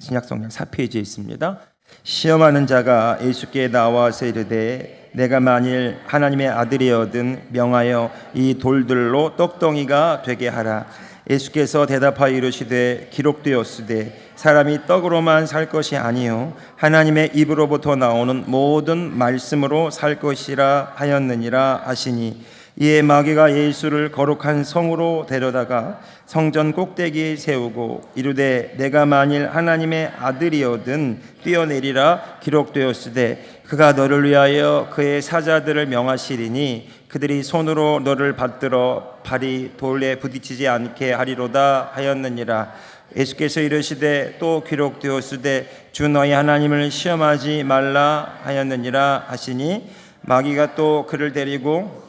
신약성경 4페이지에 있습니다. 시험하는 자가 예수께 나와서 이르되 내가 만일 하나님의 아들이거든 명하여 이 돌들로 떡덩이가 되게 하라. 예수께서 대답하여 이르시되 기록되었으되 사람이 떡으로만 살 것이 아니요 하나님의 입으로부터 나오는 모든 말씀으로 살 것이라 하였느니라 하시니, 이에 마귀가 예수를 거룩한 성으로 데려다가 성전 꼭대기에 세우고 이르되 내가 만일 하나님의 아들이거든 뛰어내리라. 기록되었으되 그가 너를 위하여 그의 사자들을 명하시리니 그들이 손으로 너를 받들어 발이 돌에 부딪히지 않게 하리로다 하였느니라. 예수께서 이르시되 또 기록되었으되 주 너희 하나님을 시험하지 말라 하였느니라 하시니, 마귀가 또 그를 데리고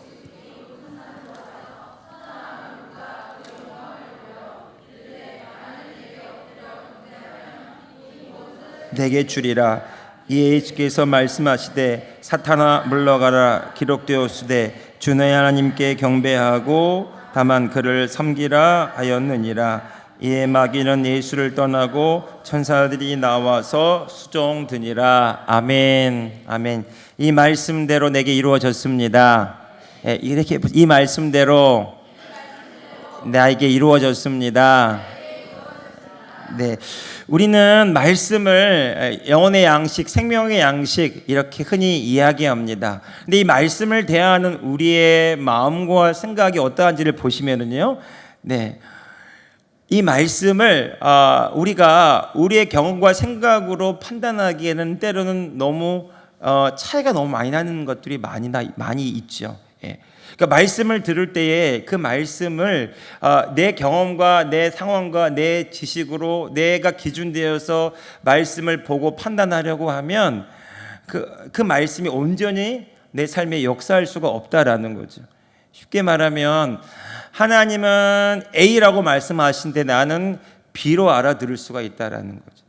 내게 주리라. 이에 예수께서 말씀하시되 사탄아 물러가라. 기록되었으되 주 너희 하나님께 경배하고 다만 그를 섬기라 하였느니라. 이에 마귀는 예수를 떠나고 천사들이 나와서 수종드니라. 아멘. 아멘. 이 말씀대로 내게 이루어졌습니다. 이렇게 이 말씀대로 나에게 이루어졌습니다. 네, 우리는 말씀을 영혼의 양식, 생명의 양식 이렇게 흔히 이야기합니다. 근데 이 말씀을 대하는 우리의 마음과 생각이 어떠한지를 보시면은요, 네, 이 말씀을 우리가 우리의 경험과 생각으로 판단하기에는 때로는 너무 차이가 너무 많이 나는 것들이 많이 있죠. 예. 그러니까 말씀을 들을 때에 그 말씀을 내 경험과 내 상황과 내 지식으로 내가 기준되어서 말씀을 보고 판단하려고 하면 그 말씀이 온전히 내 삶에 역사할 수가 없다라는 거죠. 쉽게 말하면 하나님은 A라고 말씀하신데 나는 B로 알아들을 수가 있다라는 거죠.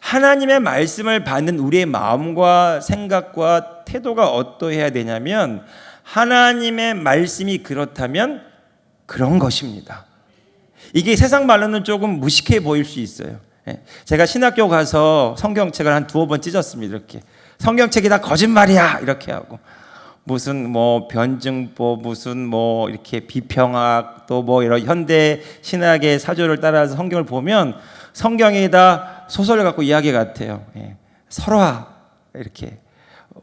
하나님의 말씀을 받는 우리의 마음과 생각과 태도가 어떠해야 되냐면, 하나님의 말씀이 그렇다면 그런 것입니다. 이게 세상 말로는 조금 무식해 보일 수 있어요. 제가 신학교 가서 성경책을 한 두어 번 찢었습니다. 이렇게 성경책이 다 거짓말이야 이렇게 하고, 무슨 뭐 변증법, 무슨 뭐 이렇게 비평학, 또 뭐 이런 현대 신학의 사조를 따라서 성경을 보면 성경이 다 소설 갖고 이야기 같아요. 설화 이렇게.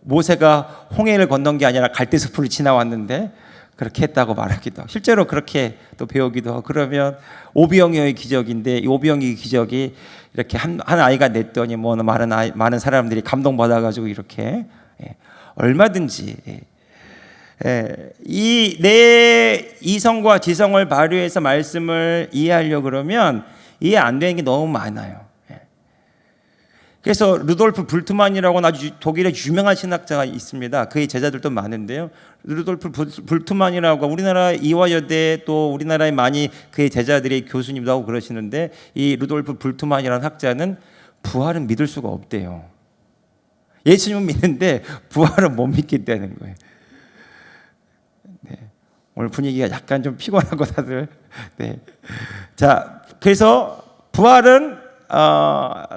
모세가 홍해를 건넌 게 아니라 갈대숲을 지나왔는데 그렇게 했다고 말하기도 하고, 실제로 그렇게 또 배우기도 하고, 그러면 오병이어의 기적인데 이 오병이어의 기적이 이렇게 한 아이가 냈더니 뭐 많은 사람들이 감동받아가지고 이렇게 얼마든지 이 내 이성과 지성을 발휘해서 말씀을 이해하려고 그러면 이해 안 되는 게 너무 많아요. 그래서 루돌프 불트만이라고 아주 독일의 유명한 신학자가 있습니다. 그의 제자들도 많은데요. 루돌프 불트만이라고 우리나라 이화여대 또 우리나라에 많이 그의 제자들이 교수님도 하고 그러시는데, 이 루돌프 불트만이라는 학자는 부활은 믿을 수가 없대요. 예수님은 믿는데 부활은 못 믿겠다는 거예요. 네. 오늘 분위기가 약간 좀 피곤하고 다들. 네. 자, 그래서 부활은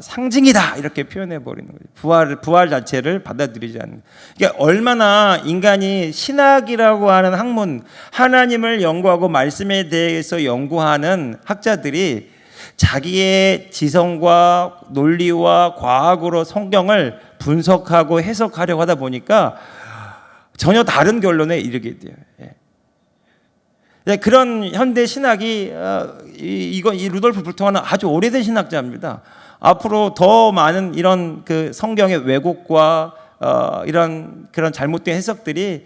상징이다 이렇게 표현해 버리는 거죠. 부활 자체를 받아들이지 않는. 그러니까 얼마나 인간이 신학이라고 하는 학문, 하나님을 연구하고 말씀에 대해서 연구하는 학자들이 자기의 지성과 논리와 과학으로 성경을 분석하고 해석하려고 하다 보니까 전혀 다른 결론에 이르게 돼요. 그런 현대 신학이 이 루돌프 불트만은 아주 오래된 신학자입니다. 앞으로 더 많은 이런 그 성경의 왜곡과 이런 그런 잘못된 해석들이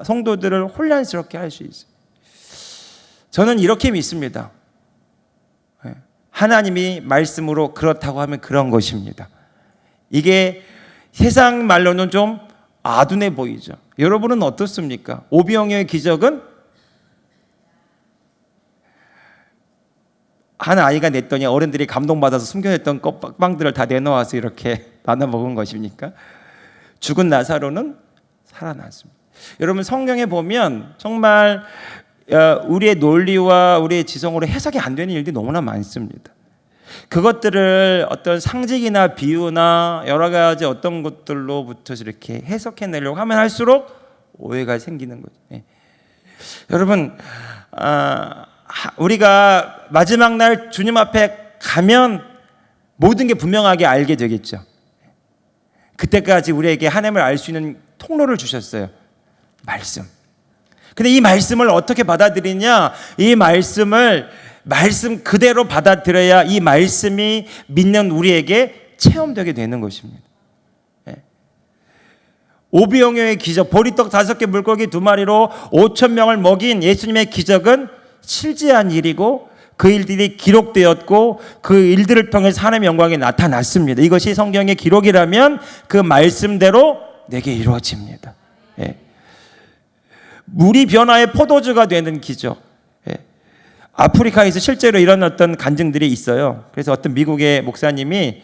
성도들을 혼란스럽게 할 수 있어요. 저는 이렇게 믿습니다. 하나님이 말씀으로 그렇다고 하면 그런 것입니다. 이게 세상 말로는 좀 아둔해 보이죠. 여러분은 어떻습니까? 오병이어의 기적은 한 아이가 냈더니 어른들이 감동받아서 숨겨냈던 빵들을 다 내놓아서 이렇게 나눠 먹은 것입니까? 죽은 나사로는 살아났습니다. 여러분, 성경에 보면 정말 우리의 논리와 우리의 지성으로 해석이 안 되는 일들이 너무나 많습니다. 그것들을 어떤 상징이나 비유나 여러 가지 어떤 것들로부터 이렇게 해석해내려고 하면 할수록 오해가 생기는 거죠. 예. 여러분, 우리가 마지막 날 주님 앞에 가면 모든 게 분명하게 알게 되겠죠. 그때까지 우리에게 하나님을 알 수 있는 통로를 주셨어요. 말씀. 근데 이 말씀을 어떻게 받아들이냐? 이 말씀을 말씀 그대로 받아들여야 이 말씀이 믿는 우리에게 체험되게 되는 것입니다. 오병이어의 기적, 보리떡 5개 물고기 2마리로 5,000명을 먹인 예수님의 기적은 실제한 일이고 그 일들이 기록되었고 그 일들을 통해서 하나님의 영광이 나타났습니다. 이것이 성경의 기록이라면 그 말씀대로 내게 이루어집니다. 예. 물이 변화의 포도주가 되는 기적. 예. 아프리카에서 실제로 이런 어떤 간증들이 있어요. 그래서 어떤 미국의 목사님이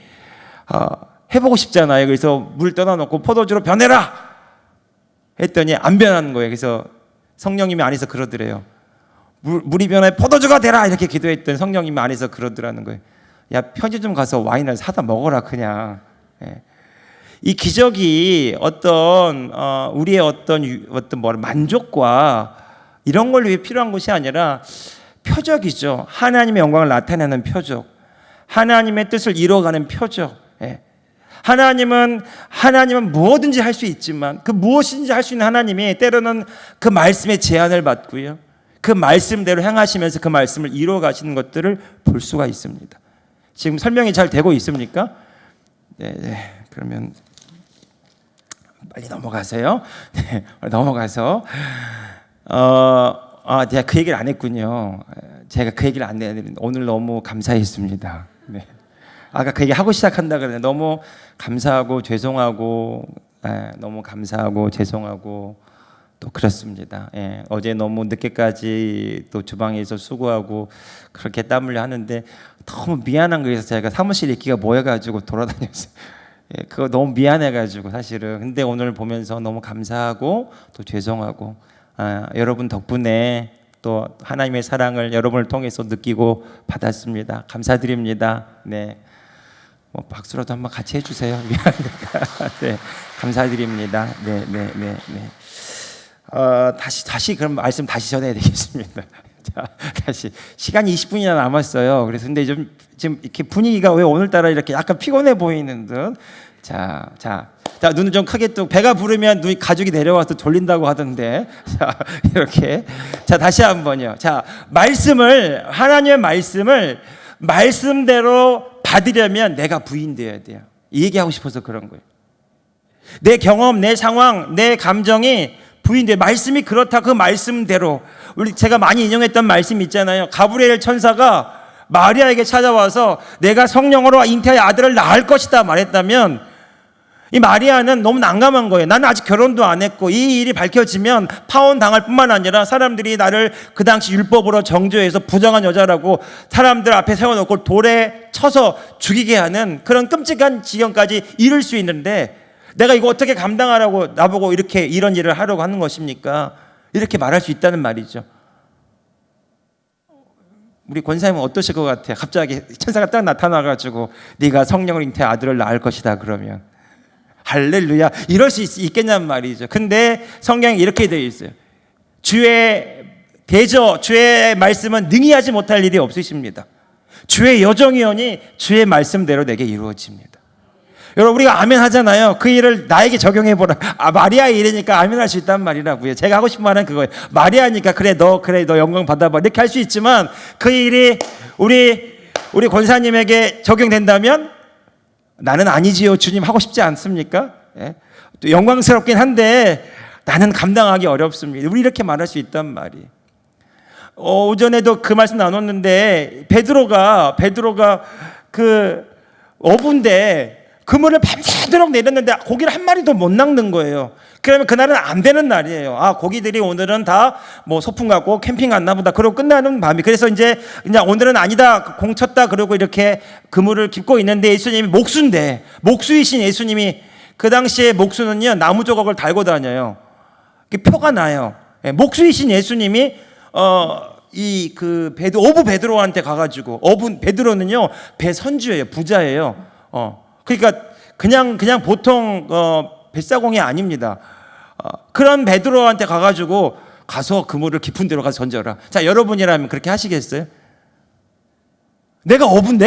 해보고 싶잖아요. 그래서 물 떠나놓고 포도주로 변해라 했더니 안 변하는 거예요. 그래서 성령님이 안에서 그러더래요. 물이 변해 포도주가 되라 이렇게 기도했던 성령님이 안에서 그러더라는 거예요. 야, 편의점 가서 와인을 사다 먹어라 그냥. 예. 이 기적이 어떤 우리의 어떤 만족과 이런 걸 위해 필요한 것이 아니라 표적이죠. 하나님의 영광을 나타내는 표적, 하나님의 뜻을 이루어가는 표적. 예. 하나님은 무엇든지 할 수 있지만 그 무엇인지 할 수 있는 하나님이 때로는 그 말씀의 제한을 받고요, 그 말씀대로 행하시면서 그 말씀을 이루어 가시는 것들을 볼 수가 있습니다. 지금 설명이 잘 되고 있습니까? 네. 그러면 빨리 넘어가세요. 네, 넘어가서 제가 그 얘기를 안 했군요. 제가 그 얘기를 안 했는데 오늘 너무 감사했습니다. 네. 아까 그 얘기 하고 시작한다 그랬는데 너무 감사하고 죄송하고, 너무 감사하고 죄송하고 또 그렇습니다. 예, 어제 너무 늦게까지 또 주방에서 수고하고 그렇게 땀 흘려 하는데 너무 미안한 거에서 제가 사무실 있기가 모여가지고 돌아다녔어요. 예, 그거 너무 미안해가지고 사실은. 근데 오늘 보면서 너무 감사하고 또 죄송하고, 여러분 덕분에 또 하나님의 사랑을 여러분을 통해서 느끼고 받았습니다. 감사드립니다. 네, 뭐 박수라도 한번 같이 해주세요. 미안하니까. 네, 감사드립니다. 네. 다시 그럼 말씀 다시 전해야 되겠습니다. 자, 다시 시간이 20분이나 남았어요. 그래서 근데 지금 이렇게 분위기가 왜 오늘따라 이렇게 약간 피곤해 보이는 듯. 자, 눈을 좀 크게 뜨고 배가 부르면 눈이 가죽이 내려와서 졸린다고 하던데. 자, 이렇게. 자, 다시 한번요. 자, 하나님의 말씀을 말씀대로 받으려면 내가 부인되어야 돼요. 이 얘기하고 싶어서 그런 거예요. 내 경험, 내 상황, 내 감정이 부인돼. 말씀이 그렇다. 그 말씀대로. 제가 많이 인용했던 말씀 있잖아요. 가브리엘 천사가 마리아에게 찾아와서 내가 성령으로 잉태의 아들을 낳을 것이다 말했다면, 이 마리아는 너무 난감한 거예요. 나는 아직 결혼도 안 했고 이 일이 밝혀지면 파혼당할 뿐만 아니라 사람들이 나를 그 당시 율법으로 정죄해서 부정한 여자라고 사람들 앞에 세워놓고 돌에 쳐서 죽이게 하는 그런 끔찍한 지경까지 이를 수 있는데, 내가 이거 어떻게 감당하라고 나보고 이렇게 이런 일을 하려고 하는 것입니까? 이렇게 말할 수 있다는 말이죠. 우리 권사님은 어떠실 것 같아요? 갑자기 천사가 딱 나타나가지고 네가 성령을 잉태한 아들을 낳을 것이다 그러면 할렐루야 이럴 수 있겠냐는 말이죠. 근데 성경에 이렇게 되어 있어요. 주의 말씀은 능히 하지 못할 일이 없으십니다. 주의 여정이오니 주의 말씀대로 내게 이루어집니다. 여러분, 우리가 아멘 하잖아요. 그 일을 나에게 적용해보라. 마리아의 일이니까 아멘 할 수 있단 말이라고요. 제가 하고 싶은 말은 그거예요. 마리아니까 너 영광 받아봐 이렇게 할 수 있지만, 그 일이 우리 권사님에게 적용된다면 나는 아니지요 주님 하고 싶지 않습니까? 예? 또 영광스럽긴 한데 나는 감당하기 어렵습니다. 우리 이렇게 말할 수 있단 말이에요. 오전에도 그 말씀 나눴는데 베드로가 그 어부인데 그물을 밤새도록 내렸는데 고기를 한 마리도 못 낚는 거예요. 그러면 그날은 안 되는 날이에요. 고기들이 오늘은 다 뭐 소풍 갔고 캠핑 갔나 보다. 그러고 끝나는 밤이. 그래서 이제 오늘은 아니다. 공 쳤다. 그러고 이렇게 그물을 깁고 있는데 예수님이 목수이신 예수님이, 그 당시에 목수는요 나무 조각을 달고 다녀요. 표가 나요. 목수이신 예수님이 어부 베드로한테 가가지고, 베드로는요 배 선주예요, 부자예요. 그러니까 그냥 보통 뱃사공이 아닙니다. 그런 베드로한테 가가지고 가서 그물을 깊은 데로 가서 던져라. 자, 여러분이라면 그렇게 하시겠어요? 내가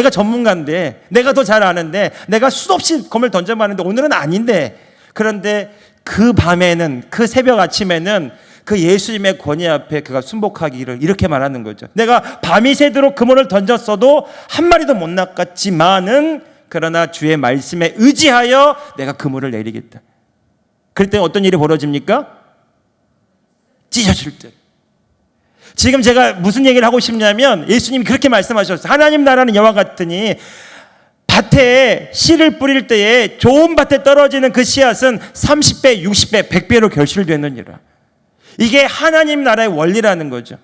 전문가인데, 내가 더 잘 아는데, 내가 수없이 그물 던져봤는데 오늘은 아닌데, 그런데 그 밤에는, 그 새벽 아침에는 그 예수님의 권위 앞에 그가 순복하기를 이렇게 말하는 거죠. 내가 밤이 새도록 그물을 던졌어도 한 마리도 못 낚았지만은, 그러나 주의 말씀에 의지하여 내가 그물을 내리겠다. 그럴 때 어떤 일이 벌어집니까? 찢어질 때. 지금 제가 무슨 얘기를 하고 싶냐면, 예수님이 그렇게 말씀하셨어요. 하나님 나라는 이와 같으니, 밭에 씨를 뿌릴 때에 좋은 밭에 떨어지는 그 씨앗은 30배, 60배, 100배로 결실되느니라. 이게 하나님 나라의 원리라는 거죠.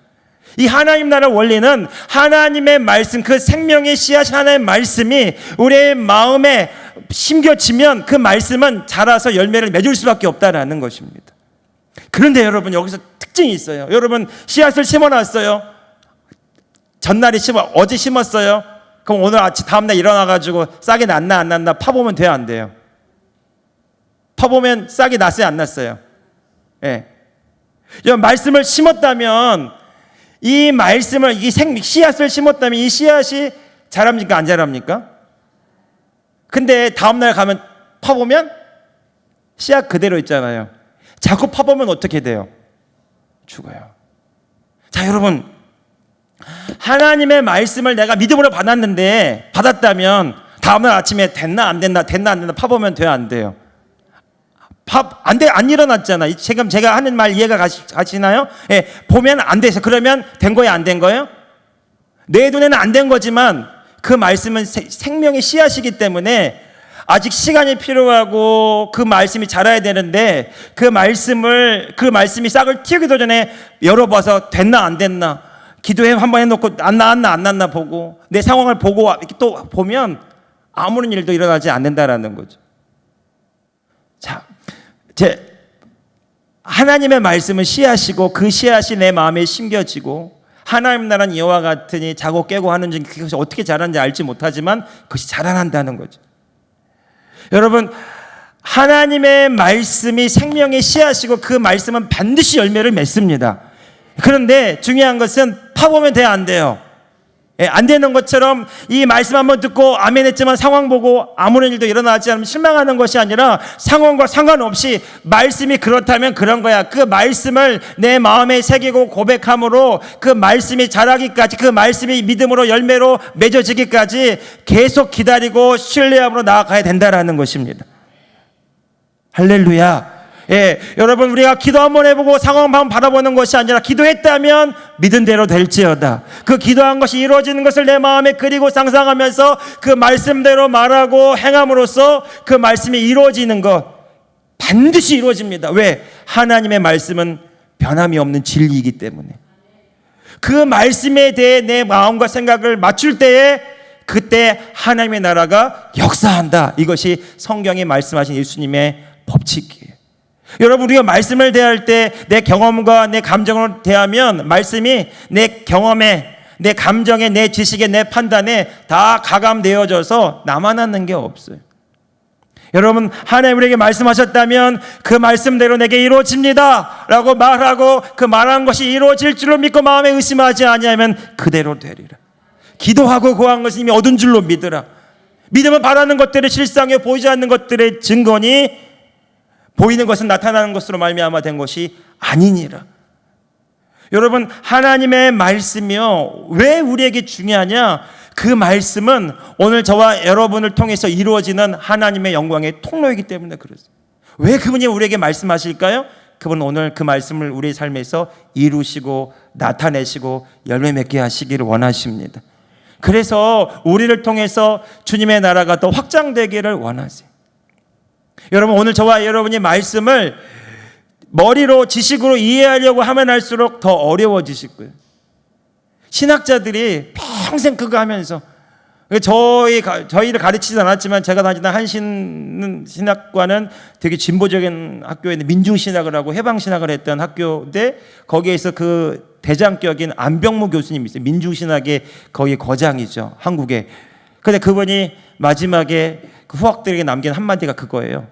이 하나님 나라 원리는 하나님의 말씀, 그 생명의 씨앗 하나의 말씀이 우리의 마음에 심겨지면 그 말씀은 자라서 열매를 맺을 수밖에 없다라는 것입니다. 그런데 여러분, 여기서 특징이 있어요. 여러분, 씨앗을 심어놨어요. 어제 심었어요. 그럼 오늘 아침 다음날 일어나가지고 싹이 났나 안 났나 파보면 돼요, 안 돼요? 파보면 싹이 났어요, 안 났어요? 예. 말씀을 심었다면, 이 말씀을, 씨앗을 심었다면 이 씨앗이 자랍니까, 안 자랍니까? 근데 다음날 가면 파보면 씨앗 그대로 있잖아요. 자꾸 파보면 어떻게 돼요? 죽어요. 자, 여러분, 하나님의 말씀을 내가 믿음으로 받았다면 다음날 아침에 됐나 안 됐나 파보면 돼요, 안 돼요? 안 일어났잖아. 지금 제가 하는 말 이해가 가시나요? 예, 보면 안 돼서, 그러면 된 거예요, 안 된 거예요? 내 눈에는 안 된 거지만 그 말씀은 생명의 씨앗이기 때문에 아직 시간이 필요하고 그 말씀이 자라야 되는데, 그 말씀이 싹을 틔우기도 전에 열어봐서 됐나 안 됐나 기도해 한번 해놓고 안 났나 보고 내 상황을 보고 이렇게 또 보면 아무런 일도 일어나지 않는다라는 거죠. 자, 하나님의 말씀은 씨앗이고 그 씨앗이 내 마음에 심겨지고, 하나님 나라는 이와 같으니 자고 깨고 하는 중 그것이 어떻게 자라는지 알지 못하지만 그것이 자라난다는 거죠. 여러분, 하나님의 말씀이 생명의 씨앗이고 그 말씀은 반드시 열매를 맺습니다. 그런데 중요한 것은 파보면 돼요, 안 돼요? 안 되는 것처럼 이 말씀 한번 듣고 아멘 했지만 상황 보고 아무런 일도 일어나지 않으면 실망하는 것이 아니라, 상황과 상관없이 말씀이 그렇다면 그런 거야. 그 말씀을 내 마음에 새기고 고백함으로 그 말씀이 자라기까지, 그 말씀이 믿음으로 열매로 맺어지기까지 계속 기다리고 신뢰함으로 나아가야 된다라는 것입니다. 할렐루야. 예, 여러분, 우리가 기도 한번 해보고 상황 한번 바라보는 것이 아니라, 기도했다면 믿은 대로 될지어다. 그 기도한 것이 이루어지는 것을 내 마음에 그리고 상상하면서 그 말씀대로 말하고 행함으로써 그 말씀이 이루어지는 것, 반드시 이루어집니다. 왜? 하나님의 말씀은 변함이 없는 진리이기 때문에. 그 말씀에 대해 내 마음과 생각을 맞출 때에, 그때 하나님의 나라가 역사한다. 이것이 성경에 말씀하신 예수님의 법칙이에요. 여러분, 우리가 말씀을 대할 때 내 경험과 내 감정으로 대하면 말씀이 내 경험에, 내 감정에, 내 지식에, 내 판단에 다 가감되어져서 남아나는 게 없어요. 여러분, 하나님 우리에게 말씀하셨다면 그 말씀대로 내게 이루어집니다 라고 말하고, 그 말한 것이 이루어질 줄로 믿고 마음에 의심하지 아니하면 그대로 되리라. 기도하고 구한 것은 이미 얻은 줄로 믿으라. 믿음은 바라는 것들의 실상에 보이지 않는 것들의 증거니, 보이는 것은 나타나는 것으로 말미암아 된 것이 아니니라. 여러분, 하나님의 말씀이요, 왜 우리에게 중요하냐? 그 말씀은 오늘 저와 여러분을 통해서 이루어지는 하나님의 영광의 통로이기 때문에 그렇습니다. 왜 그분이 우리에게 말씀하실까요? 그분은 오늘 그 말씀을 우리의 삶에서 이루시고 나타내시고 열매 맺게 하시기를 원하십니다. 그래서 우리를 통해서 주님의 나라가 더 확장되기를 원하세요. 여러분, 오늘 저와 여러분이 말씀을 머리로 지식으로 이해하려고 하면 할수록 더 어려워지실 거예요. 신학자들이 평생 그거 하면서, 저희를 가르치지 않았지만 제가 다니던 한 신학과는 되게 진보적인 학교인데, 민중신학을 하고 해방신학을 했던 학교인데, 거기에서 그 대장격인 안병무 교수님이 있어요. 민주신학의 거의 거장이죠, 한국에. 근데 그분이 마지막에 그 후학들에게 남긴 한마디가 그거예요.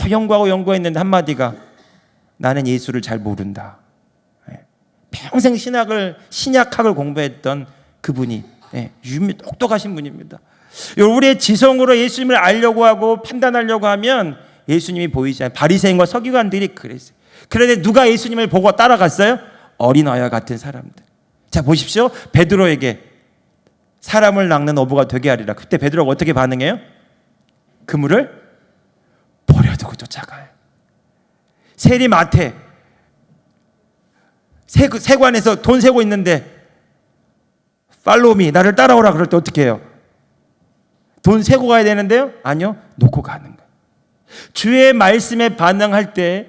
연구했는데 한마디가, 나는 예수를 잘 모른다. 평생 신약학을 공부했던 그분이 똑똑하신 분입니다. 우리의 지성으로 예수님을 알려고 하고 판단하려고 하면 예수님이 보이지 않아요. 바리새인과 서기관들이 그랬어요. 그런데 누가 예수님을 보고 따라갔어요? 어린아이와 같은 사람들. 자, 보십시오. 베드로에게 사람을 낚는 어부가 되게 하리라. 그때 베드로가 어떻게 반응해요? 그물을 버려두고 쫓아가요. 세리마태 세관에서 돈 세고 있는데 팔로우미, 나를 따라오라 그럴 때 어떻게 해요? 돈 세고 가야 되는데요? 아니요, 놓고 가는 거예요. 주의 말씀에 반응할 때,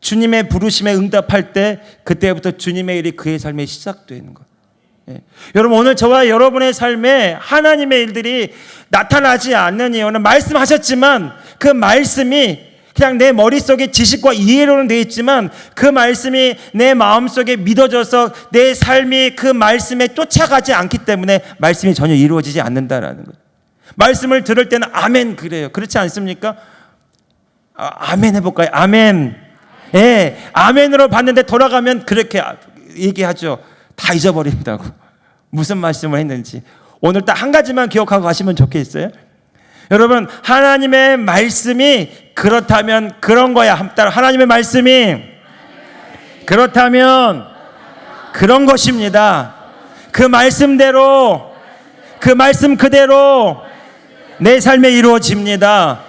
주님의 부르심에 응답할 때, 그때부터 주님의 일이 그의 삶에 시작되는 거예요. 여러분, 오늘 저와 여러분의 삶에 하나님의 일들이 나타나지 않는 이유는, 말씀하셨지만 그 말씀이 그냥 내 머릿속에 지식과 이해로는 되어 있지만 그 말씀이 내 마음속에 믿어져서 내 삶이 그 말씀에 쫓아가지 않기 때문에 말씀이 전혀 이루어지지 않는다라는 거예요. 말씀을 들을 때는 아멘 그래요. 그렇지 않습니까? 아멘 해볼까요? 아멘. 아멘으로 봤는데 돌아가면 그렇게 얘기하죠. 다 잊어버린다고. 무슨 말씀을 했는지. 오늘 딱 한 가지만 기억하고 가시면 좋겠어요. 여러분, 하나님의 말씀이 그렇다면 그런 거야. 하나님의 말씀이 그렇다면 그런 것입니다. 그 말씀대로, 그 말씀 그대로 내 삶에 이루어집니다.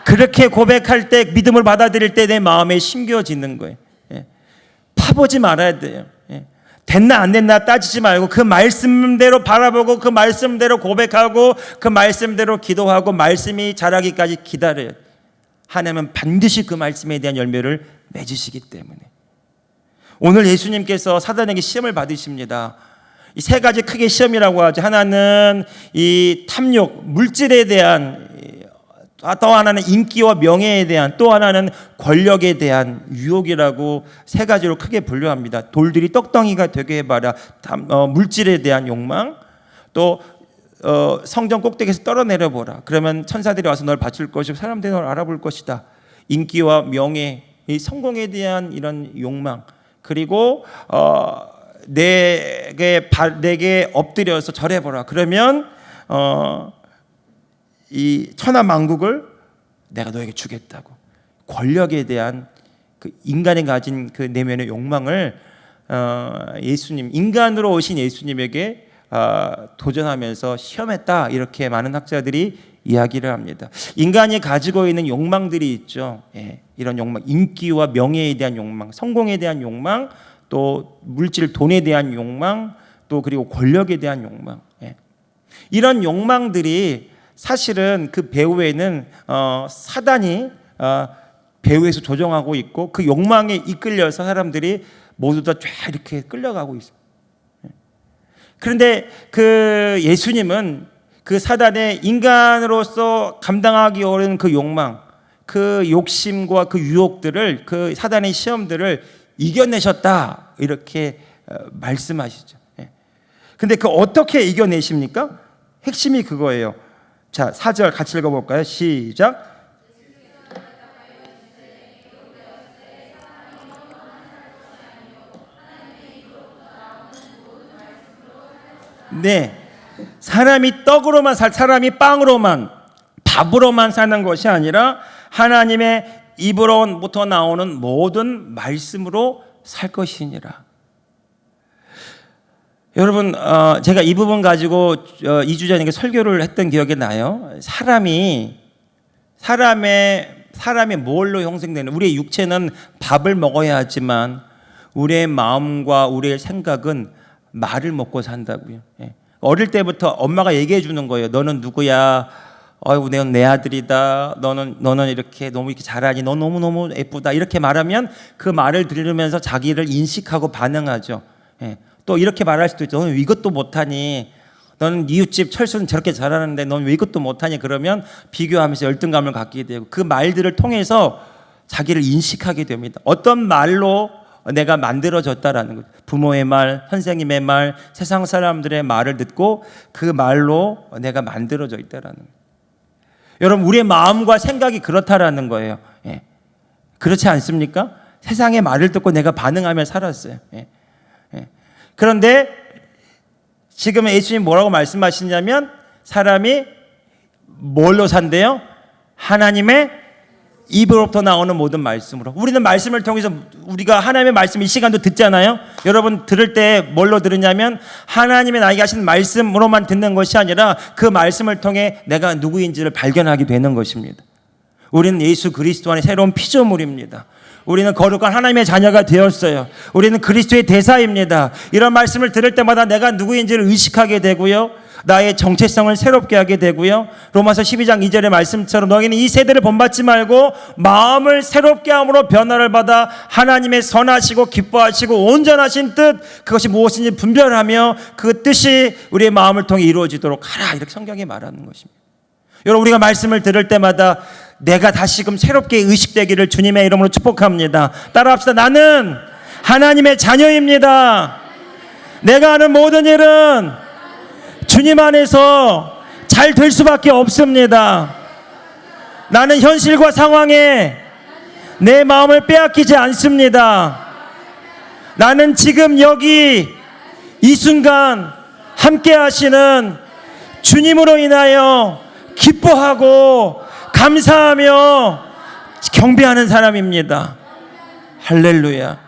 그렇게 고백할 때, 믿음을 받아들일 때 내 마음에 심겨지는 거예요. 파보지 말아야 돼요. 됐나 안 됐나 따지지 말고 그 말씀대로 바라보고 그 말씀대로 고백하고 그 말씀대로 기도하고 말씀이 자라기까지 기다려요. 하나님은 반드시 그 말씀에 대한 열매를 맺으시기 때문에. 오늘 예수님께서 사단에게 시험을 받으십니다. 이 세 가지 크게 시험이라고 하죠. 하나는 이 탐욕, 물질에 대한, 또 하나는 인기와 명예에 대한, 또 하나는 권력에 대한 유혹이라고 세 가지로 크게 분류합니다. 돌들이 떡덩이가 되게 해봐라. 물질에 대한 욕망, 또 성전 꼭대기에서 떨어내려 보라. 그러면 천사들이 와서 널 바칠 것이고 사람들이 널 알아볼 것이다. 인기와 명예, 이 성공에 대한 이런 욕망, 그리고 내게 엎드려서 절해보라. 그러면 이 천하 만국을 내가 너에게 주겠다고. 권력에 대한 그 인간이 가진 그 내면의 욕망을 예수님, 인간으로 오신 예수님에게 도전하면서 시험했다. 이렇게 많은 학자들이 이야기를 합니다. 인간이 가지고 있는 욕망들이 있죠. 이런 욕망, 인기와 명예에 대한 욕망, 성공에 대한 욕망, 또 물질, 돈에 대한 욕망, 또 그리고 권력에 대한 욕망. 이런 욕망들이 사실은 그 배후에는 사단이 배후에서 조종하고 있고 그 욕망에 이끌려서 사람들이 모두 다 이렇게 끌려가고 있습니다. 그런데 그 예수님은 그 사단의 인간으로서 감당하기 어려운 그 욕망, 그 욕심과 그 유혹들을, 그 사단의 시험들을 이겨내셨다. 이렇게 말씀하시죠. 근데 그 어떻게 이겨내십니까? 핵심이 그거예요. 자, 4절 같이 읽어볼까요? 시작. 네, 사람이 떡으로만 사람이 빵으로만, 밥으로만 사는 것이 아니라 하나님의 입으로부터 나오는 모든 말씀으로 살 것이니라. 여러분, 제가 이 부분 가지고 2주 전에 설교를 했던 기억이 나요. 사람이 뭘로 형성되는, 우리의 육체는 밥을 먹어야 하지만 우리의 마음과 우리의 생각은 말을 먹고 산다고요. 어릴 때부터 엄마가 얘기해 주는 거예요. 너는 누구야? 아이고, 넌 내 아들이다. 너는 이렇게 너무 이렇게 잘하니. 너 너무 예쁘다. 이렇게 말하면 그 말을 들으면서 자기를 인식하고 반응하죠. 또 이렇게 말할 수도 있죠. 너는 이것도 못하니. 너는 이웃집 철수는 저렇게 잘하는데 너는 왜 이것도 못하니. 그러면 비교하면서 열등감을 갖게 되고 그 말들을 통해서 자기를 인식하게 됩니다. 어떤 말로 내가 만들어졌다라는 거죠. 부모의 말, 선생님의 말, 세상 사람들의 말을 듣고 그 말로 내가 만들어져 있다라는 거예요. 여러분, 우리의 마음과 생각이 그렇다라는 거예요. 예. 그렇지 않습니까? 세상의 말을 듣고 내가 반응하며 살았어요. 예. 예. 그런데 지금 예수님 뭐라고 말씀하시냐면 사람이 뭘로 산대요? 하나님의 입으로부터 나오는 모든 말씀으로. 우리는 말씀을 통해서 우리가 하나님의 말씀 이 시간도 듣잖아요. 여러분 들을 때 뭘로 들으냐면 하나님의 나에게 하신 말씀으로만 듣는 것이 아니라 그 말씀을 통해 내가 누구인지를 발견하게 되는 것입니다. 우리는 예수 그리스도 안에 새로운 피조물입니다. 우리는 거룩한 하나님의 자녀가 되었어요. 우리는 그리스도의 대사입니다. 이런 말씀을 들을 때마다 내가 누구인지를 의식하게 되고요, 나의 정체성을 새롭게 하게 되고요, 로마서 12장 2절의 말씀처럼 너희는 이 세대를 본받지 말고 마음을 새롭게 함으로 변화를 받아 하나님의 선하시고 기뻐하시고 온전하신 뜻, 그것이 무엇인지 분별하며 그 뜻이 우리의 마음을 통해 이루어지도록 하라, 이렇게 성경이 말하는 것입니다. 여러분, 우리가 말씀을 들을 때마다 내가 다시금 새롭게 의식되기를 주님의 이름으로 축복합니다. 따라합시다. 나는 하나님의 자녀입니다. 내가 하는 모든 일은 주님 안에서 잘 될 수밖에 없습니다. 나는 현실과 상황에 내 마음을 빼앗기지 않습니다. 나는 지금 여기 이 순간 함께 하시는 주님으로 인하여 기뻐하고 감사하며 경배하는 사람입니다. 할렐루야.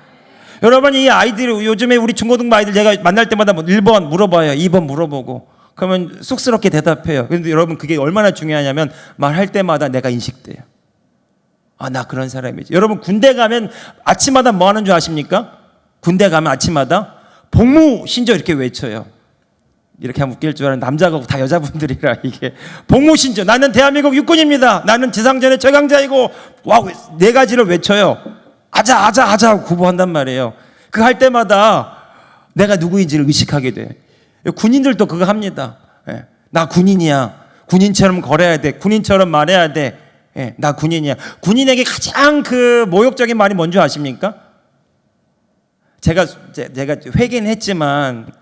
여러분, 이 아이들이 요즘에 우리 중고등부 아이들 제가 만날 때마다 1번 물어봐요, 2번 물어보고, 그러면 쑥스럽게 대답해요. 그런데 여러분, 그게 얼마나 중요하냐면 말할 때마다 내가 인식돼요. 아, 나 그런 사람이지. 여러분, 군대 가면 아침마다 뭐 하는 줄 아십니까? 군대 가면 아침마다 복무 신조 이렇게 외쳐요. 이렇게 하면 웃길 줄 알았는데 남자가 다 여자분들이라 이게 복무 신조. 나는 대한민국 육군입니다. 나는 지상전의 최강자이고, 와, 네 가지를 외쳐요. 아자 아자 아자 하고 구보한단 말이에요. 그거 할 때마다 내가 누구인지를 의식하게 돼. 군인들도 그거 합니다. 예. 나 군인이야. 군인처럼 걸어야 돼. 군인처럼 말해야 돼. 예. 나 군인이야. 군인에게 가장 그 모욕적인 말이 뭔지 아십니까? 제가 회개는 했지만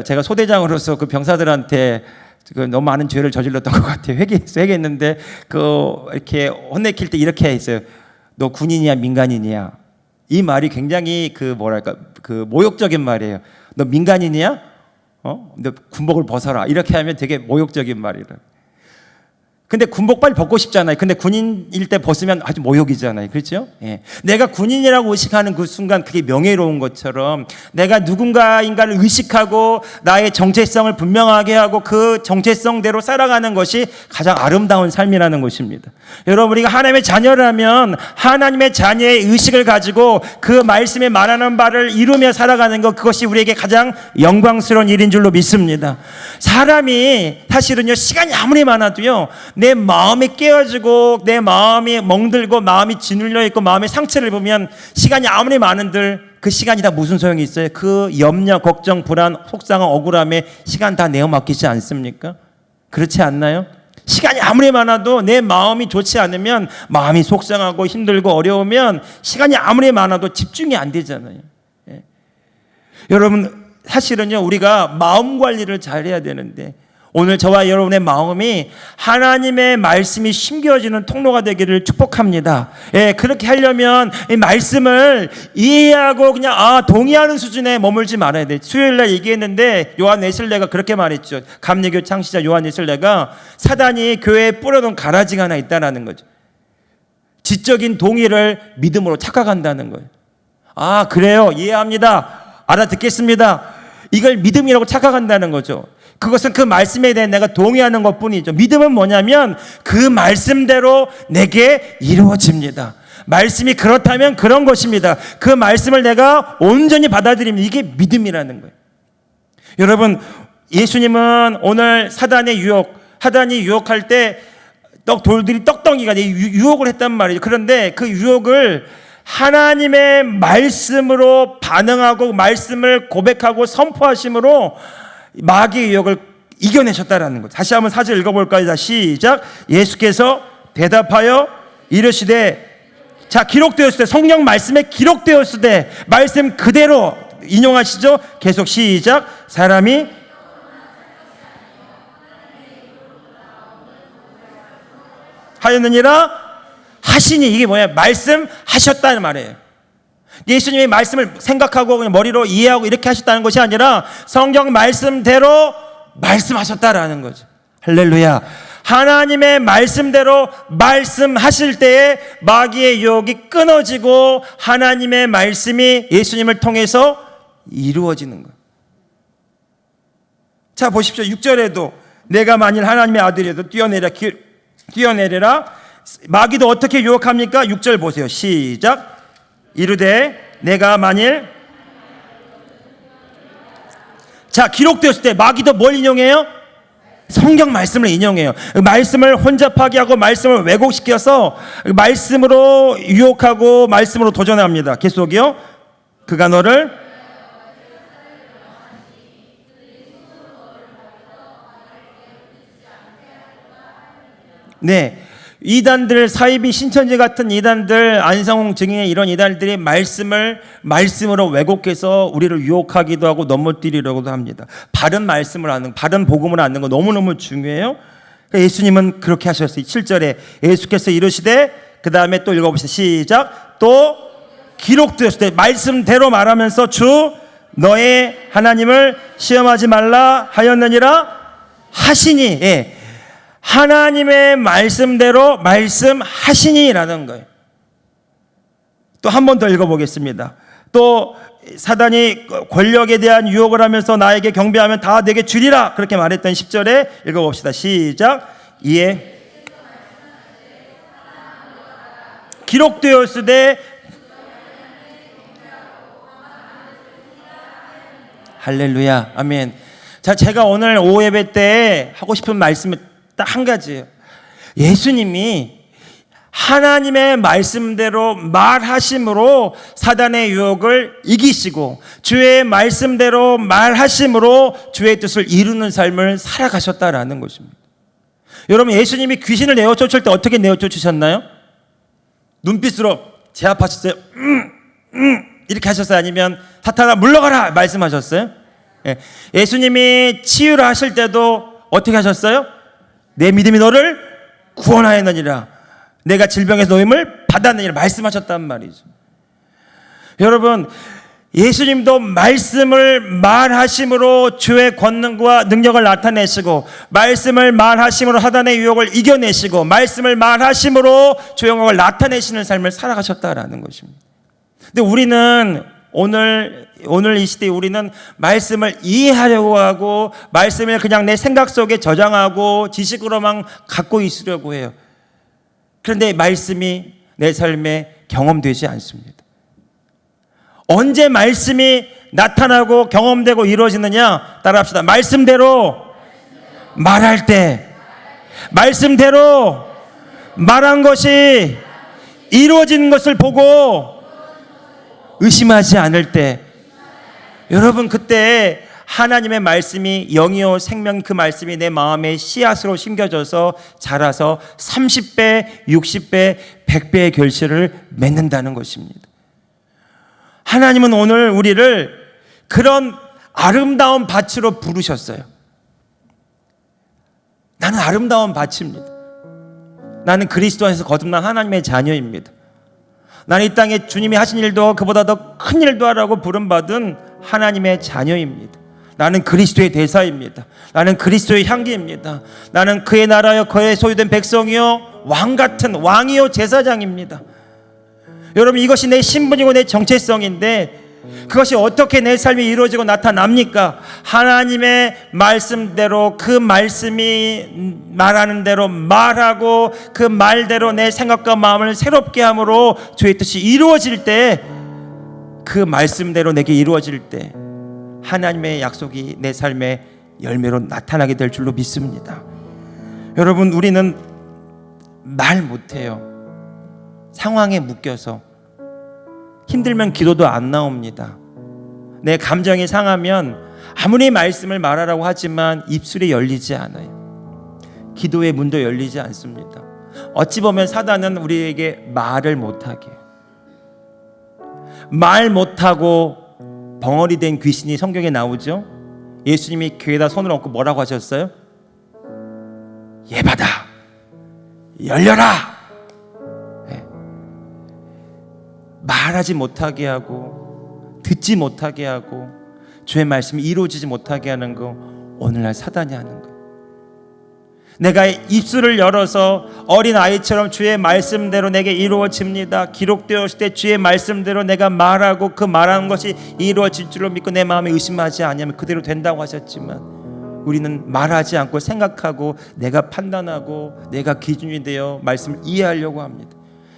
제가 소대장으로서 그 병사들한테 너무 많은 죄를 저질렀던 것 같아요. 회개했는데 이렇게 혼내킬 때 이렇게 했어요. 너 군인이야 민간인이야? 이 말이 굉장히 그 모욕적인 말이에요. 너 민간인이야? 너 군복을 벗어라. 이렇게 하면 되게 모욕적인 말이라. 근데 군복 빨리 벗고 싶잖아요. 근데 군인일 때 벗으면 아주 모욕이잖아요. 그렇죠? 예. 내가 군인이라고 의식하는 그 순간 그게 명예로운 것처럼 내가 누군가인가를 의식하고 나의 정체성을 분명하게 하고 그 정체성대로 살아가는 것이 가장 아름다운 삶이라는 것입니다. 여러분, 우리가 하나님의 자녀라면 하나님의 자녀의 의식을 가지고 그 말씀에 말하는 바를 이루며 살아가는 것, 그것이 우리에게 가장 영광스러운 일인 줄로 믿습니다. 사람이 사실은요, 시간이 아무리 많아도요, 내 마음이 깨어지고 내 마음이 멍들고 마음이 짓눌려 있고 마음의 상처를 보면 시간이 아무리 많은들 그 시간이 다 무슨 소용이 있어요? 그 염려, 걱정, 불안, 속상한 억울함에 시간 다 내어 맡기지 않습니까? 그렇지 않나요? 시간이 아무리 많아도 내 마음이 좋지 않으면, 마음이 속상하고 힘들고 어려우면 시간이 아무리 많아도 집중이 안 되잖아요. 예. 여러분, 사실은요, 우리가 마음 관리를 잘해야 되는데 오늘 저와 여러분의 마음이 하나님의 말씀이 심겨지는 통로가 되기를 축복합니다. 예, 그렇게 하려면 이 말씀을 이해하고 그냥 동의하는 수준에 머물지 말아야 돼. 수요일날 얘기했는데 요한 웨슬레가 그렇게 말했죠. 감리교 창시자 요한 웨슬레가 사단이 교회에 뿌려놓은 가라지가 하나 있다는 거죠. 지적인 동의를 믿음으로 착각한다는 거예요. 아, 그래요? 이해합니다. 알아듣겠습니다. 이걸 믿음이라고 착각한다는 거죠. 그것은 그 말씀에 대해 내가 동의하는 것뿐이죠. 믿음은 뭐냐면 그 말씀대로 내게 이루어집니다. 말씀이 그렇다면 그런 것입니다. 그 말씀을 내가 온전히 받아들입니다. 이게 믿음이라는 거예요. 여러분, 예수님은 오늘 사단이 유혹할 때 돌들이 떡덩이가 유혹을 했단 말이죠. 그런데 그 유혹을 하나님의 말씀으로 반응하고 말씀을 고백하고 선포하심으로 마귀의 유혹을 이겨내셨다라는 것. 다시 한번 4절 읽어볼까요? 자, 시작. 예수께서 대답하여 이르시되 자, 기록되었을 때, 성경 말씀에 기록되었을 때 말씀 그대로 인용하시죠. 계속 시작. 사람이 하였느니라 하시니, 이게 뭐야? 말씀하셨다는 말이에요. 예수님이 말씀을 생각하고 그냥 머리로 이해하고 이렇게 하셨다는 것이 아니라 성경 말씀대로 말씀하셨다라는 거죠. 할렐루야. 하나님의 말씀대로 말씀하실 때에 마귀의 유혹이 끊어지고 하나님의 말씀이 예수님을 통해서 이루어지는 거예요. 자, 보십시오. 6절에도 내가 만일 하나님의 아들이라도 뛰어내리라. 마귀도 어떻게 유혹합니까? 6절 보세요. 시작. 이르되 내가 만일. 자, 기록되었을 때 마귀도 뭘 인용해요? 성경 말씀을 인용해요. 말씀을 혼잡하게 하고 말씀을 왜곡시켜서 말씀으로 유혹하고 말씀으로 도전합니다. 계속이요. 그가 너를 네, 이단들, 사이비 신천지 같은 이단들, 안상홍 증인의 이런 이단들이 말씀으로 왜곡해서 우리를 유혹하기도 하고 넘어뜨리려고도 합니다. 바른 말씀을 아는, 바른 복음을 아는 거 너무너무 중요해요. 그러니까 예수님은 그렇게 하셨어요. 7절에 예수께서 이르시되, 그 다음에 또 읽어봅시다. 시작. 또 기록되었을 때 말씀대로 말하면서 주 너의 하나님을 시험하지 말라 하였느니라 하시니. 예. 하나님의 말씀대로 말씀하시니라는 거예요. 또 한 번 더 읽어보겠습니다. 또 사단이 권력에 대한 유혹을 하면서 나에게 경배하면 다 내게 주리라 그렇게 말했던 10절에 읽어봅시다. 시작. 이에 기록되었으되 할렐루야. 아멘. 자, 제가 오늘 오후 예배 때 하고 싶은 말씀은 딱 한 가지예요. 예수님이 하나님의 말씀대로 말하심으로 사단의 유혹을 이기시고 주의 말씀대로 말하심으로 주의 뜻을 이루는 삶을 살아가셨다라는 것입니다. 여러분, 예수님이 귀신을 내어쫓을 때 어떻게 내어쫓으셨나요? 눈빛으로 제압하셨어요? 이렇게 하셨어요? 아니면 사탄아 물러가라 말씀하셨어요? 예. 예수님이 치유를 하실 때도 어떻게 하셨어요? 내 믿음이 너를 구원하였느니라. 내가 질병에서 노임을 받았느니라 말씀하셨단 말이죠. 여러분, 예수님도 말씀을 말하심으로 주의 권능과 능력을 나타내시고 말씀을 말하심으로 사단의 유혹을 이겨내시고 말씀을 말하심으로 주의 영광을 나타내시는 삶을 살아가셨다라는 것입니다. 근데 우리는 오늘 이 시대에 우리는 말씀을 이해하려고 하고 말씀을 그냥 내 생각 속에 저장하고 지식으로만 갖고 있으려고 해요. 그런데 말씀이 내 삶에 경험되지 않습니다. 언제 말씀이 나타나고 경험되고 이루어지느냐? 따라합시다. 말씀대로 말할 때, 말씀대로 말한 것이 이루어지는 것을 보고 의심하지 않을 때, 여러분, 그때 하나님의 말씀이 영이요 생명, 그 말씀이 내 마음에 씨앗으로 심겨져서 자라서 30배, 60배, 100배의 결실을 맺는다는 것입니다. 하나님은 오늘 우리를 그런 아름다운 밭으로 부르셨어요. 나는 아름다운 밭입니다. 나는 그리스도 안에서 거듭난 하나님의 자녀입니다. 나는 이 땅에 주님이 하신 일도 그보다 더 큰 일도 하라고 부름받은 하나님의 자녀입니다. 나는 그리스도의 대사입니다. 나는 그리스도의 향기입니다. 나는 그의 나라여 그의 소유된 백성이요 왕같은 왕이요 제사장입니다. 여러분, 이것이 내 신분이고 내 정체성인데 그것이 어떻게 내 삶에 이루어지고 나타납니까? 하나님의 말씀대로, 그 말씀이 말하는 대로 말하고 그 말대로 내 생각과 마음을 새롭게 함으로 주의 뜻이 이루어질 때, 그 말씀대로 내게 이루어질 때 하나님의 약속이 내 삶의 열매로 나타나게 될 줄로 믿습니다. 여러분, 우리는 말 못해요. 상황에 묶여서 힘들면 기도도 안 나옵니다. 내 감정이 상하면 아무리 말씀을 말하라고 하지만 입술이 열리지 않아요. 기도의 문도 열리지 않습니다. 어찌 보면 사단은 우리에게 말을 못하게, 말 못하고 벙어리 된 귀신이 성경에 나오죠. 예수님이 귀에다 손을 얹고 뭐라고 하셨어요? 예받아, 열려라. 네. 말하지 못하게 하고 듣지 못하게 하고 주의 말씀이 이루어지지 못하게 하는 거 오늘날 사단이 하는 거. 내가 입술을 열어서 어린아이처럼 주의 말씀대로 내게 이루어집니다, 기록되었을 때 주의 말씀대로 내가 말하고 그 말하는 것이 이루어질 줄로 믿고 내 마음에 의심하지 않으면 그대로 된다고 하셨지만, 우리는 말하지 않고 생각하고 내가 판단하고 내가 기준이 되어 말씀을 이해하려고 합니다.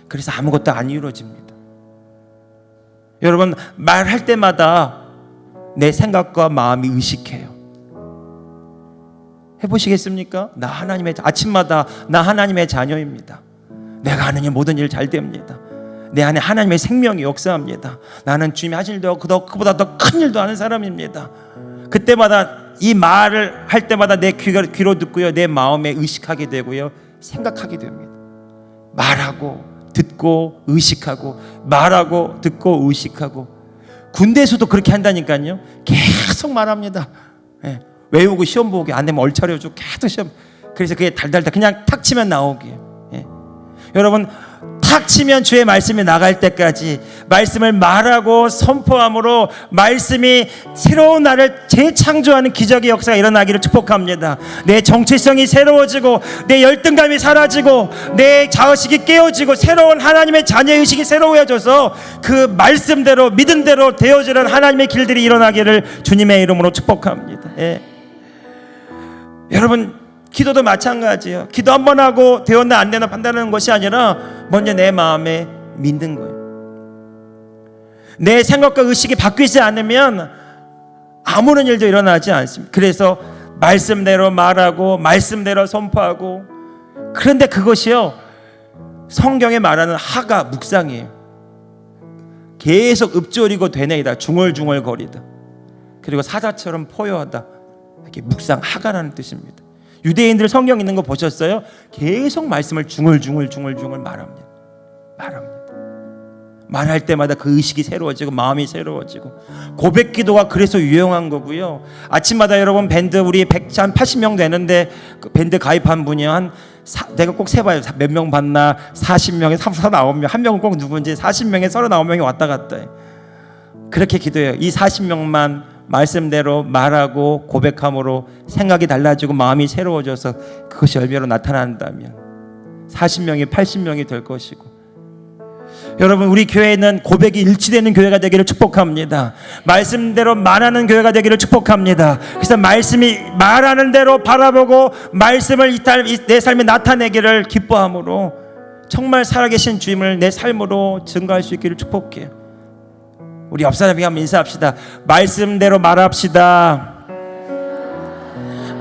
그래서 아무것도 안 이루어집니다. 여러분, 말할 때마다 내 생각과 마음이 의식해요. 해보시겠습니까? 나 하나님의, 아침마다 나 하나님의 자녀입니다. 내가 하는 모든 일 잘 됩니다. 내 안에 하나님의 생명이 역사합니다. 나는 주님이 하신 일도 그보다 더 큰 일도 하는 사람입니다. 그때마다 이 말을 할 때마다 내 귀로 듣고요, 내 마음에 의식하게 되고요, 생각하게 됩니다. 말하고 듣고 의식하고, 말하고 듣고 의식하고. 군대에서도 그렇게 한다니까요. 계속 말합니다. 예. 외우고 시험 보기 안 되면 얼차려주고 계속 시험. 그래서 그게 달달달 그냥 탁 치면 나오게. 예. 여러분, 탁 치면 주의 말씀이 나갈 때까지 말씀을 말하고 선포함으로 말씀이 새로운 나를 재창조하는 기적의 역사가 일어나기를 축복합니다. 내 정체성이 새로워지고 내 열등감이 사라지고 내 자의식이 깨어지고 새로운 하나님의 자녀의식이 새로워져서 그 말씀대로 믿음대로 되어지는 하나님의 길들이 일어나기를 주님의 이름으로 축복합니다. 예. 여러분, 기도도 마찬가지예요. 기도 한 번 하고 되었나 안 되나 판단하는 것이 아니라 먼저 내 마음에 믿는 거예요. 내 생각과 의식이 바뀌지 않으면 아무런 일도 일어나지 않습니다. 그래서 말씀대로 말하고 말씀대로 선포하고. 그런데 그것이요, 성경에 말하는 하가 묵상이에요. 계속 읊조리고 되뇌이다, 중얼중얼 거리다, 그리고 사자처럼 포효하다, 이렇게 묵상, 하가라는 뜻입니다. 유대인들 성경 있는 거 보셨어요? 계속 말씀을 중얼중얼 말합니다. 말할 때마다 그 의식이 새로워지고 마음이 새로워지고. 고백 기도가 그래서 유용한 거고요. 아침마다 여러분 밴드 우리 180명 되는데 그 밴드 가입한 분이 내가 꼭 세봐요. 몇 명 봤나? 40명에 39명. 한 명은 꼭 누군지 40명에 39명이 왔다 갔다 해. 그렇게 기도해요. 이 40명만 말씀대로 말하고 고백함으로 생각이 달라지고 마음이 새로워져서 그것이 열매로 나타난다면 40명이 80명이 될 것이고. 여러분, 우리 교회는 고백이 일치되는 교회가 되기를 축복합니다. 말씀대로 말하는 교회가 되기를 축복합니다. 그래서 말씀이 말하는 대로 바라보고 말씀을 내 삶에 나타내기를 기뻐함으로 정말 살아계신 주님을 내 삶으로 증거할 수 있기를 축복해요. 우리 옆 사람에게 한번 인사합시다. 말씀대로 말합시다.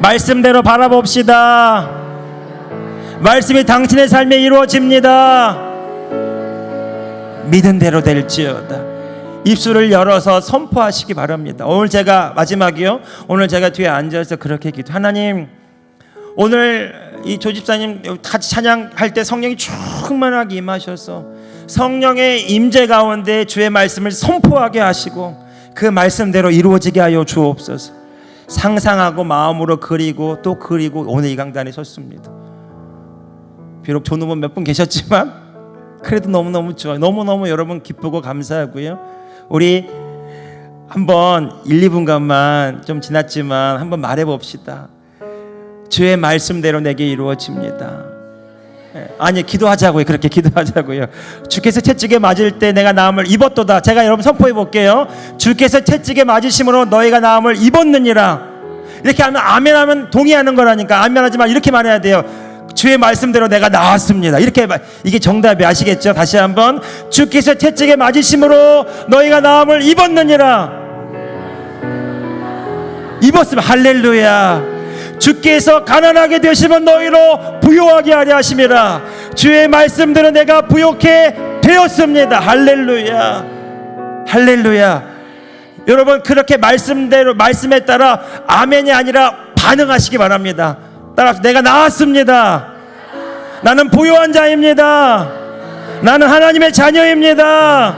말씀대로 바라봅시다. 말씀이 당신의 삶에 이루어집니다. 믿은 대로 될지어다. 입술을 열어서 선포하시기 바랍니다. 오늘 제가 마지막이요, 오늘 제가 뒤에 앉아서 그렇게 기도. 하나님, 오늘 이 조집사님 같이 찬양할 때 성령이 충만하게 임하셔서 성령의 임재 가운데 주의 말씀을 선포하게 하시고 그 말씀대로 이루어지게 하여 주옵소서. 상상하고 마음으로 그리고 또 그리고 오늘 이 강단에 섰습니다. 비록 존음은 몇 분 계셨지만 그래도 너무너무 좋아요. 너무너무 여러분 기쁘고 감사하고요. 우리 한번 1, 2분간만 좀 지났지만 한번 말해봅시다. 주의 말씀대로 내게 이루어집니다. 아니, 기도하자고요. 그렇게 기도하자고요. 주께서 채찍에 맞을 때 내가 나음을 입었도다. 제가 여러분 선포해 볼게요. 주께서 채찍에 맞으심으로 너희가 나음을 입었느니라. 이렇게 하면 아멘 하면 동의하는 거라니까. 아멘 하지만 이렇게 말해야 돼요. 주의 말씀대로 내가 나았습니다. 이렇게, 이게 정답이 아시겠죠? 다시 한번. 주께서 채찍에 맞으심으로 너희가 나음을 입었느니라. 입었으면 할렐루야. 주께서 가난하게 되시면 너희로 부요하게 하려 하심이라. 주의 말씀대로 내가 부요케 되었습니다. 할렐루야. 할렐루야. 여러분, 그렇게 말씀대로, 말씀에 따라 아멘이 아니라 반응하시기 바랍니다. 따라서 내가 나았습니다. 나는 부유한 자입니다. 나는 하나님의 자녀입니다.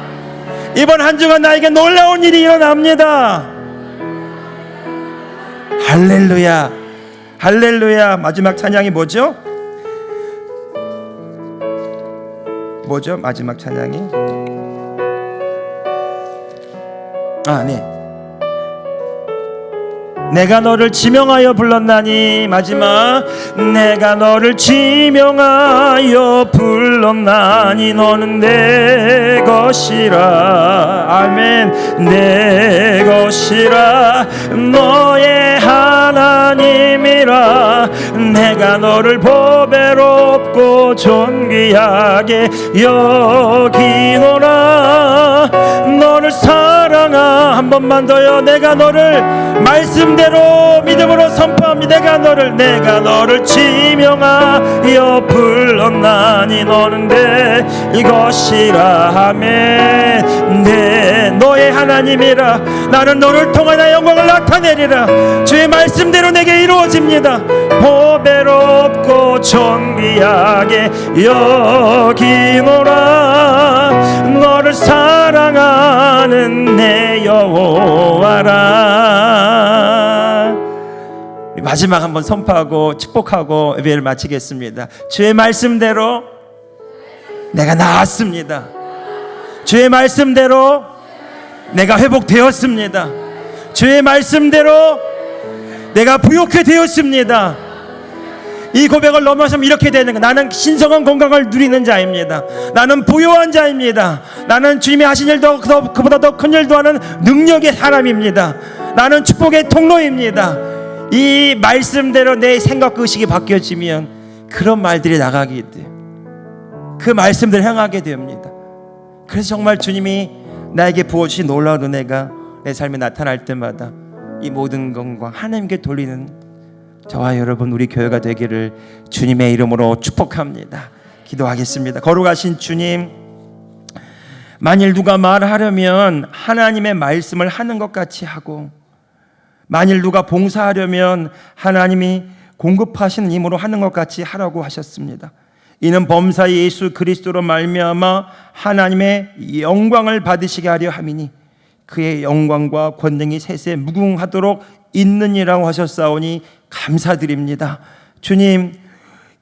이번 한 주간 나에게 놀라운 일이 일어납니다. 할렐루야, 할렐루야. 마지막 찬양이 뭐죠? 뭐죠? 마지막 찬양이? 네. 내가 너를 지명하여 불렀나니. 마지막. 내가 너를 지명하여 불렀나니 너는 내 것이라. 아멘. 내 것이라. 너의 하나님이라. 내가 너를 보배롭고 존귀하게 여기노라. 너를 사랑하. 한 번만 더요. 내가 너를 말씀대로 믿음으로 선포합니다. 내가 너를 지명하여 불렀나니 너는 내 이것이라. 아멘. 내 너의 하나님이라. 나는 너를 통하여 나의 영광을 나타내리라. 주의 말씀대로 내게 이루어집니다. 보배롭고 존귀하게 여기노라. 너를 사랑하는 내 여호와라. 마지막 한번 선포하고 축복하고 예배를 마치겠습니다. 주의 말씀대로 내가 나았습니다. 주의 말씀대로 내가 회복되었습니다. 주의 말씀대로 내가 부욕해 되었습니다. 이 고백을 넘어서면 이렇게 되는 거예요. 나는 신성한 건강을 누리는 자입니다. 나는 부유한 자입니다. 나는 주님이 하신 일도 그보다 더 큰 일도 하는 능력의 사람입니다. 나는 축복의 통로입니다. 이 말씀대로 내 생각과 의식이 바뀌어지면 그런 말들이 나가게 돼요. 그 말씀대로 향하게 됩니다. 그래서 정말 주님이 나에게 부어주신 놀라운 은혜가 내 삶에 나타날 때마다 이 모든 건강 하나님께 돌리는 저와 여러분 우리 교회가 되기를 주님의 이름으로 축복합니다. 기도하겠습니다. 거룩하신 주님, 만일 누가 말하려면 하나님의 말씀을 하는 것 같이 하고, 만일 누가 봉사하려면 하나님이 공급하시는 힘으로 하는 것 같이 하라고 하셨습니다. 이는 범사 예수 그리스도로 말미암아 하나님의 영광을 받으시게 하려 함이니 그의 영광과 권능이 세세 무궁하도록 있느니라고 하셨사오니 감사드립니다. 주님,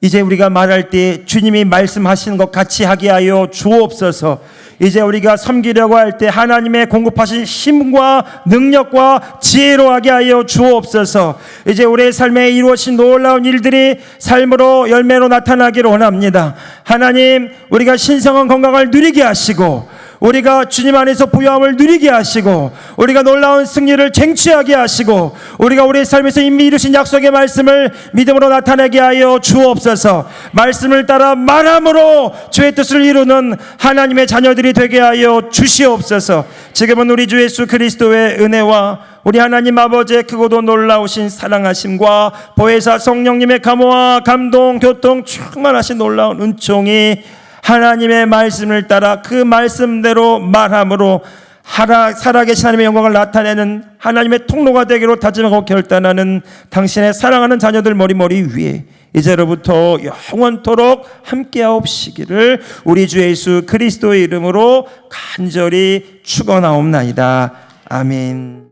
이제 우리가 말할 때 주님이 말씀하시는 것 같이 하게 하여 주옵소서. 이제 우리가 섬기려고 할 때 하나님의 공급하신 힘과 능력과 지혜로 하게 하여 주옵소서. 이제 우리의 삶에 이루어진 놀라운 일들이 삶으로 열매로 나타나기를 원합니다. 하나님, 우리가 신성한 건강을 누리게 하시고, 우리가 주님 안에서 부유함을 누리게 하시고, 우리가 놀라운 승리를 쟁취하게 하시고, 우리가 우리의 삶에서 이미 이루신 약속의 말씀을 믿음으로 나타내게 하여 주옵소서. 말씀을 따라 말함으로 주의 뜻을 이루는 하나님의 자녀들이 되게 하여 주시옵소서. 지금은 우리 주 예수 그리스도의 은혜와 우리 하나님 아버지의 크고도 놀라우신 사랑하심과 보혜사 성령님의 감화와 감동 교통 충만하신 놀라운 은총이 하나님의 말씀을 따라 그 말씀대로 말함으로 살아계신 하나님의 영광을 나타내는 하나님의 통로가 되기로 다짐하고 결단하는 당신의 사랑하는 자녀들 머리머리 위에 이제로부터 영원토록 함께하옵시기를 우리 주 예수 그리스도의 이름으로 간절히 축원하옵나이다. 아멘.